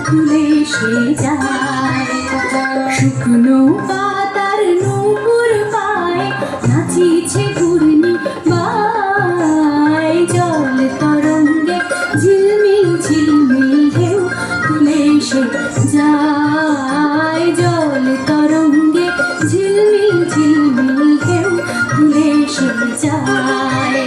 তুলে সে যায়। শুকনো পাতার নূপুর পায় নাচিছে ঘূর্ণি বায়। জল তরঙ্গে ঝিলমিল ঝিলমিল ঢেউ তুলে সে যায়। জল তরঙ্গে ঝিলমিল ঝিলমিল ঢেউ তুলে সে যায়।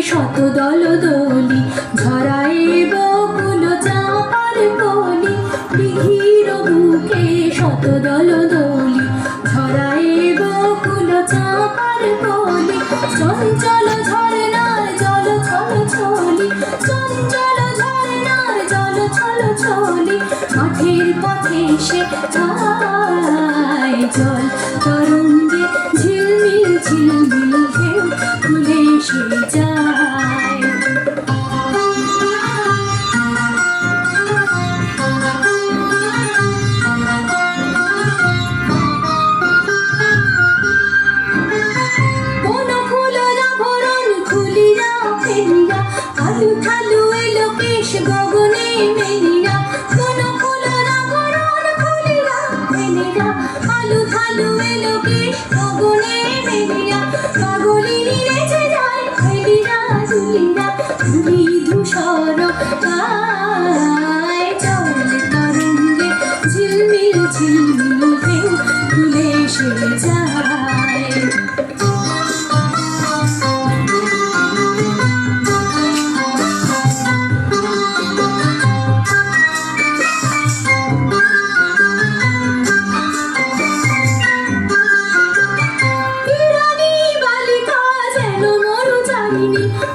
শত দল দলি ঝরায় বকুল চাঁপার কলি। দিঘির বুকে শত দল দলি ঝরায় বকুল চাঁপার কলি। চঞ্চল ঝরনার জল ছল ছলি, চঞ্চল ঝরনার জল ছল ছলি। মাঠের পথে সে যায়। জল তরঙ্গে ঝিলমিল ঝিলমিল ঢেউ তুলে সে যায়। কোন ফুলরা ভরণ খুলিয়া ফেলিয়া আলু থালু এলো কেশ গগনে মেলিয়া। কোন ফুলরা ভরণ খুলিয়া ফেলিয়া আলু থালু এলো কেশ গগনে মেলিয়া। পাগলিনী রেচে যায় ফেলিয়া দুলিয়া ধুলি ধূসর গায়। জল তরঙ্গে ঝিলমিল ঝিলমিল ঢেউ তুলে সে যায়।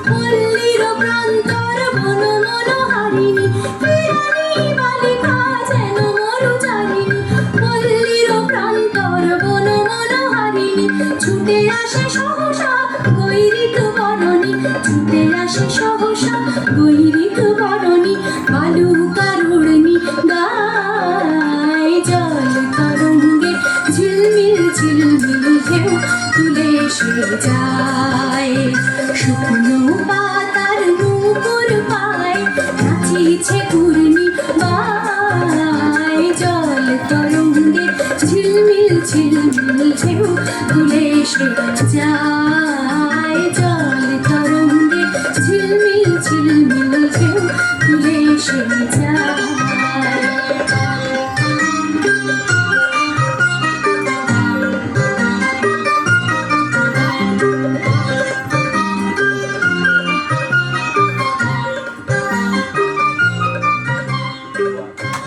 পল্লীর প্রান্তর বন মনোহারিণী, বিরানী বালিকা যেন মরুচারিণী। পল্লীর প্রান্তর বন মনোহারিণী, ছুটে আসে সহসা গৈরিক বরণী। ছুটে আসে সহসা গৈরিক বরণী, বালুকারুণী গায়। জল তরঙ্গে ঝিলমিল ঝিলমিল ঢেউ তুলে সে যায়। শুকনো পাতার নূপুর পায় নাচিছে ঘূর্ণি বায়। জল তরঙ্গে ঝিলমিল ঝিলমিল ঢেউ তুলে সে যায়।